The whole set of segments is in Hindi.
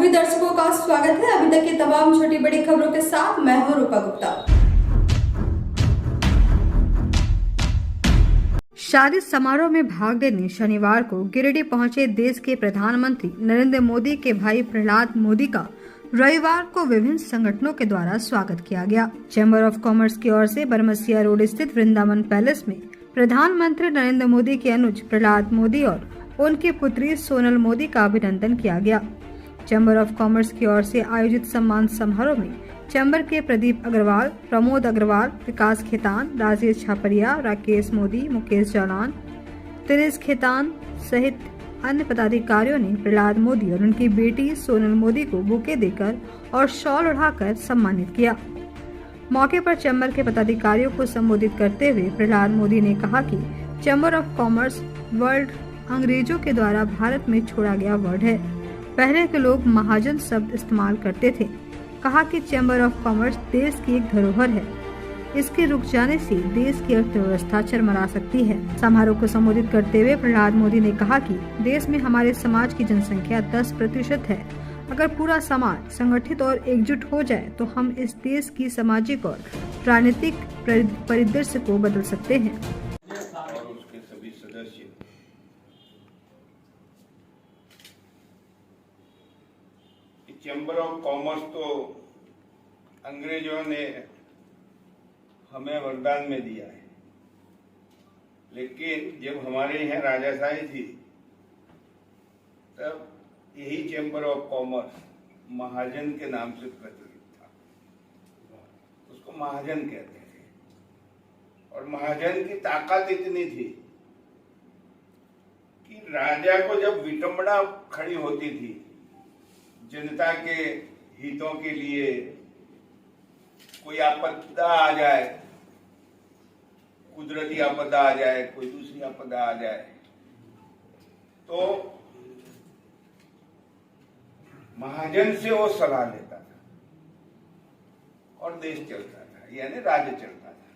सभी दर्शकों का स्वागत है। अभी तक की तमाम छोटी बड़ी खबरों के साथ मैं हूं रूपा गुप्ता। शादी समारोह में भाग लेने शनिवार को गिरिडीह पहुंचे देश के प्रधानमंत्री नरेंद्र मोदी के भाई प्रहलाद मोदी का रविवार को विभिन्न संगठनों के द्वारा स्वागत किया गया। चैम्बर ऑफ कॉमर्स की ओर से बरमसिया रोड स्थित वृंदावन पैलेस में प्रधानमंत्री नरेंद्र मोदी के अनुज प्रहलाद मोदी और उनकी पुत्री सोनल मोदी का अभिनंदन किया गया। चैम्बर ऑफ कॉमर्स की ओर से आयोजित सम्मान समारोह में चैम्बर के प्रदीप अग्रवाल, प्रमोद अग्रवाल, विकास खेतान, राजेश छापरिया, राकेश मोदी, मुकेश जालान, दिनेश खेतान सहित अन्य पदाधिकारियों ने प्रहलाद मोदी और उनकी बेटी सोनल मोदी को बुके देकर और शॉल उड़ाकर सम्मानित किया। मौके पर चैम्बर के पदाधिकारियों को संबोधित करते हुए प्रहलाद मोदी ने कहा कि चैम्बर ऑफ कॉमर्स वर्ड अंग्रेजों के द्वारा भारत में छोड़ा गया वर्ड है। पहले के लोग महाजन शब्द इस्तेमाल करते थे। कहा कि चैम्बर ऑफ कॉमर्स देश की एक धरोहर है। इसके रुक जाने से देश की अर्थव्यवस्था चरमरा सकती है। समारोह को संबोधित करते हुए प्रहलाद मोदी ने कहा कि देश में हमारे समाज की जनसंख्या 10% है। अगर पूरा समाज संगठित और एकजुट हो जाए तो हम इस देश की सामाजिक और राजनीतिक परिदृश्य को बदल सकते हैं। चैम्बर ऑफ कॉमर्स तो अंग्रेजों ने हमें वरदान में दिया है, लेकिन जब हमारे यहाँ राजाशाही थी तब यही चैम्बर ऑफ कॉमर्स महाजन के नाम से प्रचलित था। उसको महाजन कहते थे और महाजन की ताकत इतनी थी कि राजा को जब विटंबना खड़ी होती थी जनता के हितों के लिए, कोई आपदा आ जाए, कुदरती आपदा आ जाए, कोई दूसरी आपदा आ जाए, तो महाजन से वो सलाह लेता था और देश चलता था, यानी राज्य चलता था।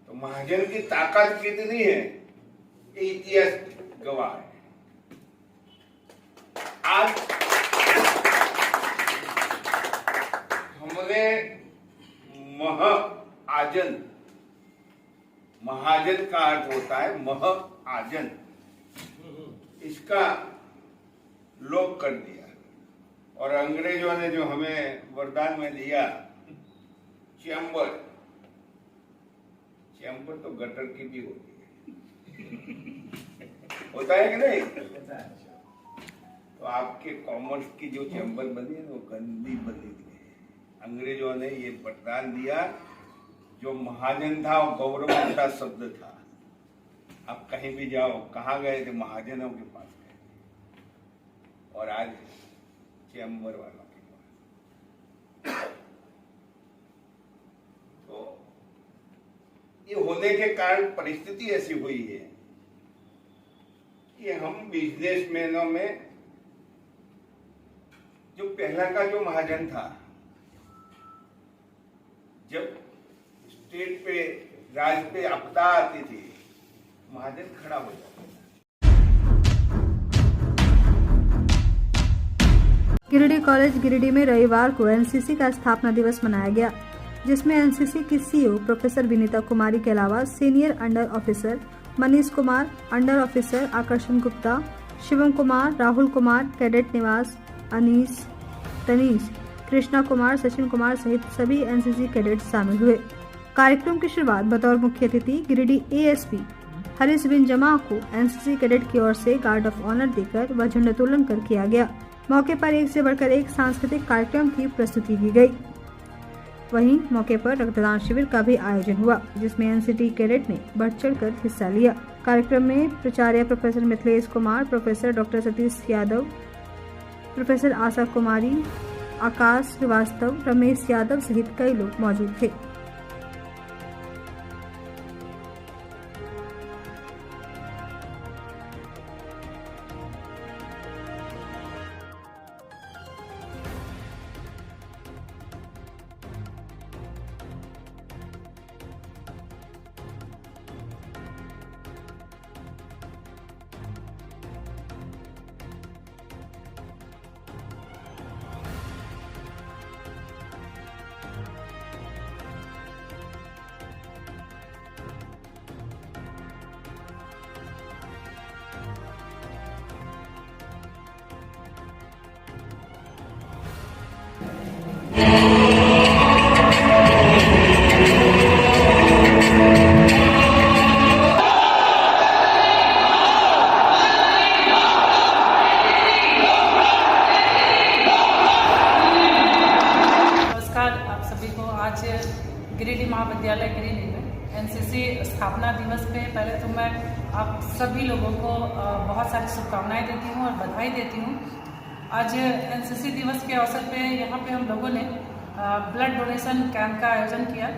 तो महाजन की ताकत कितनी है ये इतिहास गवाह है। आज हमने महाजन, महाजन का अर्थ होता है महाजन, इसका लोप कर दिया और अंग्रेजों ने जो हमें वरदान में दिया चैम्बर, चैम्बर तो गटर की भी होती है, होता है कि नहीं? तो आपके कॉमर्स की जो चैम्बर बनी है वो गंदी बनी है। अंग्रेजों ने ये वरदान दिया, जो महाजन था वो गौरववंता शब्द था। आप कहीं भी जाओ, कहाँ गए थे? महाजनों के पास गए, और आज चैम्बर वालों के पास। तो ये होने के कारण परिस्थिति ऐसी हुई है कि हम बिजनेसमैनों में जो पहला का जो महाजन था, जब स्टेट पे, राज्य पे आपदा आती थी, महाजन खड़ा हो जाता था। गिरिडीह कॉलेज गिरिडीह में रविवार को एनसीसी का स्थापना दिवस मनाया गया, जिसमें एनसीसी की सीईओ प्रोफेसर विनीता कुमारी के अलावा senior under officer Manish Kumar, under officer आकर्षण गुप्ता, शिवम कुमार, राहुल कुमार, कैडेट निवास, अनीस, तनीश, कृष्णा कुमार, सचिन कुमार सहित सभी एनसीसी कैडेट शामिल हुए। कार्यक्रम की शुरुआत बतौर मुख्य अतिथि गिरिडीह एएसपी हरीश बिन जमा को एनसीसी कैडेट की ओर से गार्ड ऑफ ऑनर देकर व झंडोत्तोलन कर किया गया। मौके पर एक से बढ़कर एक सांस्कृतिक कार्यक्रम की प्रस्तुति की गई। वहीं मौके पर रक्तदान शिविर का भी आयोजन हुआ, जिसमें एनसीसी कैडेट ने बढ़ चढ़कर हिस्सा लिया। कार्यक्रम में प्राचार्य professor Mithilesh Kumar, professor doctor Satish Yadav, professor Asha Kumari, Akash Srivastava, Ramesh Yadav सहित कई लोग मौजूद थे। गिरिडीह महाविद्यालय गिरिडीह में एनसीसी स्थापना दिवस पे पहले तो मैं आप सभी लोगों को बहुत सारी शुभकामनाएं देती हूँ और बधाई देती हूँ। आज एनसीसी दिवस के अवसर पे यहाँ पे हम लोगों ने ब्लड डोनेशन कैंप का आयोजन किया,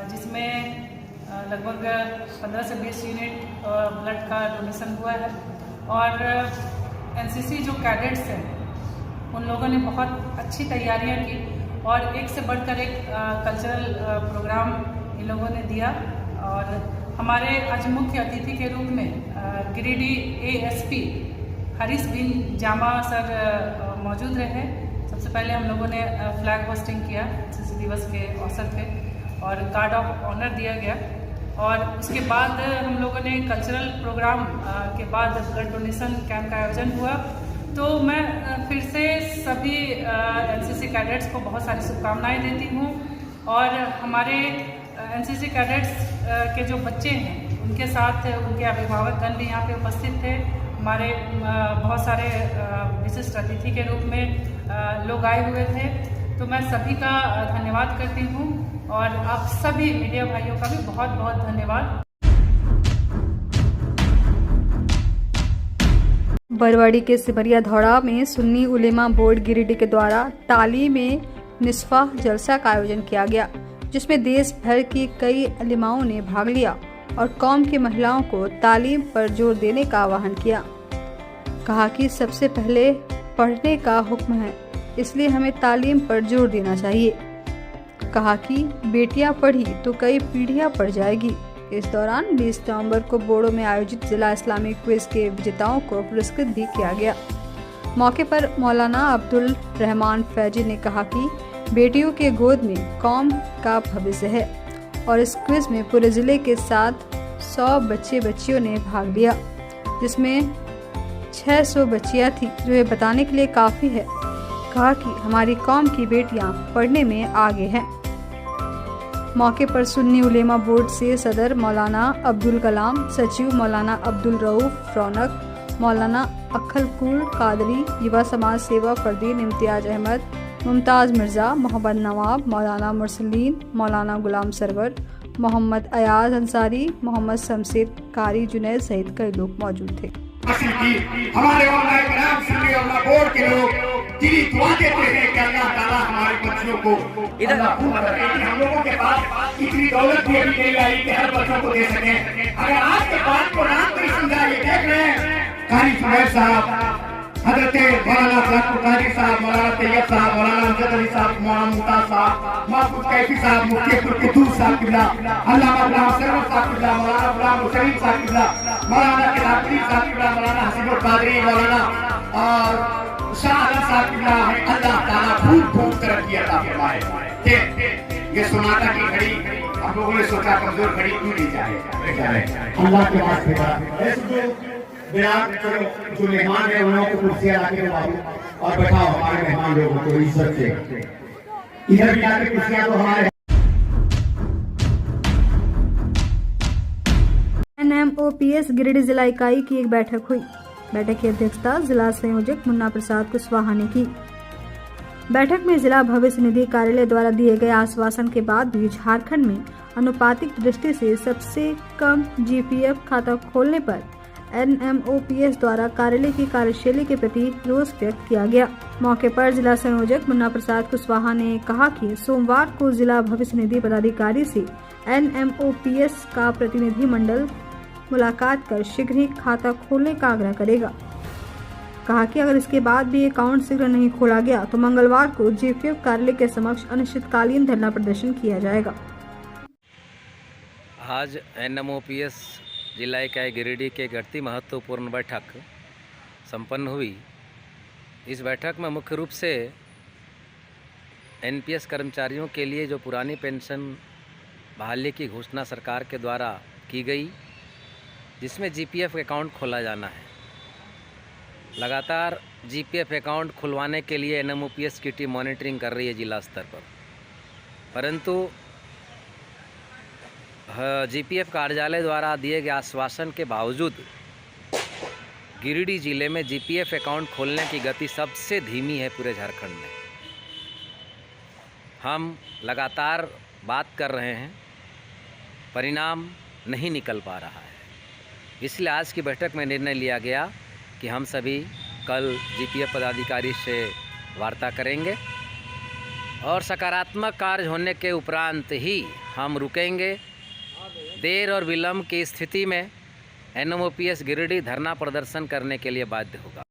जिसमें लगभग 15 से 20 यूनिट ब्लड का डोनेशन हुआ है। और एनसीसी जो कैडेट्स हैं उन लोगों ने बहुत अच्छी तैयारियां की और एक से बढ़कर एक कल्चरल प्रोग्राम इन लोगों ने दिया। और हमारे आज मुख्य अतिथि के रूप में गिरिडीह एएसपी हरीश बिन जामा सर मौजूद रहे। सबसे पहले हम लोगों ने फ्लैग होस्टिंग किया एनसीसी दिवस के अवसर पे और गार्ड ऑफ ऑनर दिया गया। और उसके बाद हम लोगों ने कल्चरल प्रोग्राम के बाद ब्लड डोनेशन कैंप का आयोजन हुआ। तो मैं फिर से सभी एनसीसी कैडेट्स को बहुत सारी शुभकामनाएं देती हूँ। और हमारे एनसीसी कैडेट्स के जो बच्चे हैं उनके साथ उनके अभिभावकगण भी यहाँ पे उपस्थित थे। हमारे बहुत सारे विशिष्ट अतिथि के रूप में लोग आए हुए थे। तो मैं सभी का धन्यवाद करती हूँ और आप सभी मीडिया भाइयों का भी बहुत बहुत धन्यवाद। बरवाड़ी के सिमरिया धौड़ा में सुन्नी उलेमा बोर्ड गिरिडीह के द्वारा तालीम में निस्फा जलसा का आयोजन किया गया, जिसमें देश भर की कई अलिमाओं ने भाग लिया और कौम की महिलाओं को तालीम पर जोर देने का आह्वान किया। कहा कि सबसे पहले पढ़ने का हुक्म है, इसलिए हमें तालीम पर जोर देना चाहिए। कहा कि बेटियां पढ़ी तो कई पीढ़ियां पढ़ जाएगी। इस दौरान 20 नवंबर को बोड़ो में आयोजित जिला इस्लामिक क्विज के विजेताओं को पुरस्कृत भी किया गया। मौके पर मौलाना अब्दुल रहमान फैजी ने कहा कि बेटियों के गोद में कौम का भविष्य है और इस क्विज में पूरे जिले के साथ 100 बच्चे बच्चियों ने भाग लिया, जिसमें 600 बच्चियां थी, जो ये बताने के लिए काफ़ी है। कहा कि हमारी कौम की बेटियां पढ़ने में आगे हैं। मौके पर सुन्नी उलेमा बोर्ड से सदर मौलाना अब्दुल कलाम, सचिव मौलाना अब्दुल रऊफ रौनक, मौलाना अखलकुल कादरी, युवा समाज सेवक फरदीन इम्तियाज अहमद, मुमताज़ मिर्ज़ा, मोहम्मद नवाब, मौलाना मुरसलीन, मौलाना गुलाम सरवर, मोहम्मद अयाज अंसारी, मोहम्मद शमशेद कारी जुनैद सहित कई लोग मौजूद थे। हमारे बोर्ड के लोग दिली दुआ देते हैं कि अल्लाह ताला हमारे बच्चों को इधर हम लोगों के पास इतनी दौलत भी अभी नहीं आई कि हर बच्चों को दे सके। अगर आज के बाद को रात को समझा ये देख रहे हैं कारी सुबैर साहब, हजरत मौलाना फलाकुल कारी साहब, मौलाना तैयब साहब, मौलाना अमजद अली साहब, मौलाना मुमताज साहब, महफूज कैफी साहब, मुफ्ती कुतूब साहब किबला, अल्लामा गुलाम सरवर साहब किबला, मौलाना गुलाम हुसैन साहब किबला, मौलाना किलावती साहब किबला, मौलाना हसीबुल कादरी, मौलाना और शाह आलम साहब किबला, अल्लाह ताला खूब खूब तरक्की अता फरमाए। ये सोनाटा की घड़ी हम लोगों ने सोचा कमजोर घड़ी क्यों ली जाए, अल्लाह के पास बेटा जो मेहमान है उन्होंने कुर्सियां लाके रखो और बैठाओ हमारे मेहमान लोगों को इज्जत से। इधर भी आके कुर्सियां तो हमारे। NMOPS गिरिडीह जिला इकाई की एक बैठक हुई। बैठक की अध्यक्षता जिला संयोजक मुन्ना प्रसाद कुशवाहा ने की। बैठक में जिला भविष्य निधि कार्यालय द्वारा दिए गए आश्वासन के बाद भी झारखंड में अनुपातिक दृष्टि से सबसे कम GPF खाता खोलने पर NMOPS द्वारा कार्यालय की कार्यशैली के प्रति रोष व्यक्त किया गया। मौके पर जिला संयोजक मुन्ना प्रसाद कुशवाहा ने कहा कि सोमवार को जिला भविष्य निधि पदाधिकारी से NMOPS का प्रतिनिधि मंडल मुलाकात कर शीघ्र ही खाता खोलने का आग्रह करेगा। कहा कि अगर इसके बाद भी अकाउंट शीघ्र नहीं खोला गया तो मंगलवार को GPF कार्यालय के समक्ष अनिश्चितकालीन धरना प्रदर्शन किया जाएगा। आज NMOPS जिला इकाई गिरिडीह के घटती महत्वपूर्ण बैठक संपन्न हुई। इस बैठक में मुख्य रूप से NPS कर्मचारियों के लिए जो पुरानी पेंशन बहाली की घोषणा सरकार के द्वारा की गई, जिसमें GPF अकाउंट खोला जाना है। लगातार GPF अकाउंट खुलवाने के लिए NMOPS की टीम मॉनिटरिंग कर रही है जिला स्तर पर, परंतु GPF कार्यालय द्वारा दिए गए आश्वासन के बावजूद गिरिडीह जिले में GPF अकाउंट खोलने की गति सबसे धीमी है पूरे झारखंड में। हम लगातार बात कर रहे हैं, परिणाम नहीं निकल पा रहा है। इसलिए आज की बैठक में निर्णय लिया गया कि हम सभी कल जीपीएफ पदाधिकारी से वार्ता करेंगे और सकारात्मक कार्य होने के उपरांत ही हम रुकेंगे। देर और विलंब की स्थिति में एनएमओपीएस गिरिडीह धरना प्रदर्शन करने के लिए बाध्य होगा।